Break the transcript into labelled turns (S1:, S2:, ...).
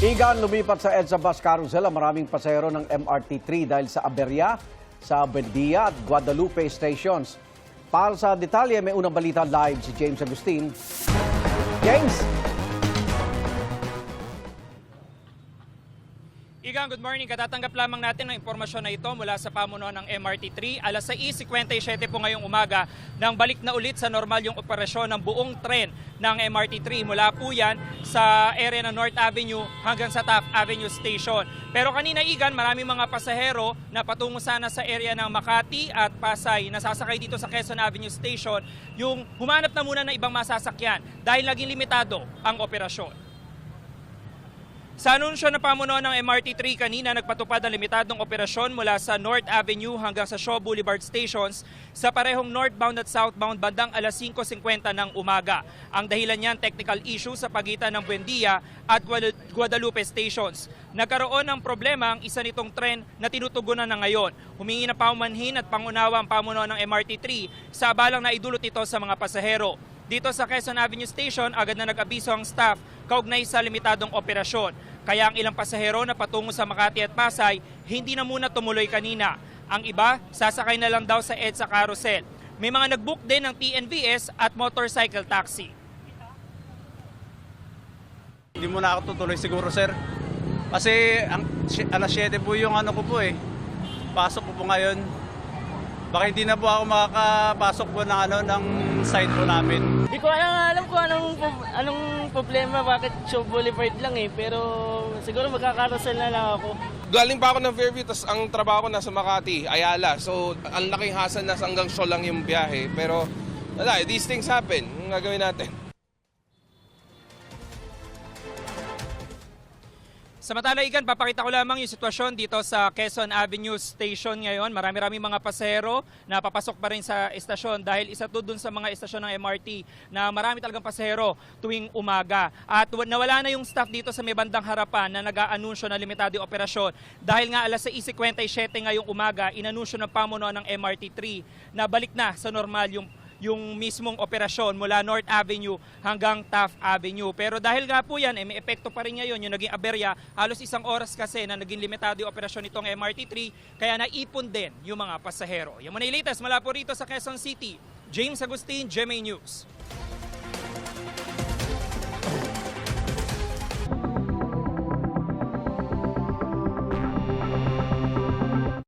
S1: Igan, lumipat sa EDSA Bus Carousel ang maraming pasahero ng MRT3 dahil sa aberya sa Buendia at Guadalupe stations. Para sa detalye, may unang balita live si James Agustin. James!
S2: Igang, good morning. Katatanggap lamang natin ng impormasyon na ito mula sa pamunuan ng MRT3. Alas 6:57 po ngayong umaga nang balik na ulit sa normal yung operasyon ng buong tren ng MRT3. Mula po yan sa area ng North Avenue hanggang sa Taft Avenue Station. Pero kanina, Igan, maraming mga pasahero na patungo sana sa area ng Makati at Pasay nasasakay dito sa Quezon Avenue Station yung humanap na muna ng ibang masasakyan dahil naging limitado ang operasyon. Sa anunsyo ng pamunuan ng MRT3 kanina, nagpatupad ang limitadong operasyon mula sa North Avenue hanggang sa Shaw Boulevard stations sa parehong northbound at southbound bandang alas 5:50 ng umaga. Ang dahilan niyan, technical issue sa pagitan ng Buendia at Guadalupe stations. Nagkaroon ng problema ang isa nitong tren na tinutugunan na ngayon. Humingi na paumanhin at pangunawa ang pamunuan ng MRT3 sa abalang na idulot ito sa mga pasahero. Dito sa Quezon Avenue Station, agad na nag-abiso ang staff kaugnay sa limitadong operasyon. Kaya ang ilang pasahero na patungo sa Makati at Pasay, hindi na muna tumuloy kanina. Ang iba, sasakay na lang daw sa EDSA Carousel. May mga nag-book din ng TNVS at motorcycle taxi.
S3: Hindi muna ako tutuloy siguro, sir. Kasi alas 7 po yung ano ko po eh. Pasok ko po ngayon. Baka hindi na po ako makakapasok po ng site po namin.
S4: Hindi ko alam kung anong problema, bakit Shaw Boulevard lang eh. Pero siguro magkakarousel na lang ako.
S5: Galing pa ako ng Fairview, tas ang trabaho ko nasa Makati, Ayala. So, ang laking hassle na hanggang Shaw lang yung biyahe. Pero, wala, these things happen. Ang gagawin natin?
S2: Samantala, Igan, papakita ko lamang yung sitwasyon dito sa Quezon Avenue Station ngayon. Marami-rami mga pasahero na papasok pa rin sa estasyon dahil isa to dun sa mga estasyon ng MRT na marami talagang pasahero tuwing umaga. At nawala na yung staff dito sa may bandang harapan na nag-aanunsyo na limitado yung operasyon. Dahil nga alas 6:57 ngayong umaga, inanunsyo ng pamunuan ng MRT3 na balik na sa normal yung mismong operasyon mula North Avenue hanggang Taft Avenue. Pero dahil nga po yan, may epekto pa rin ngayon yung naging aberya, halos isang oras kasi na naging limitado yung operasyon nitong MRT3, kaya naipon din yung mga pasahero. Yan muna yung latest mula po rito sa Quezon City. James Agustin, GMA News.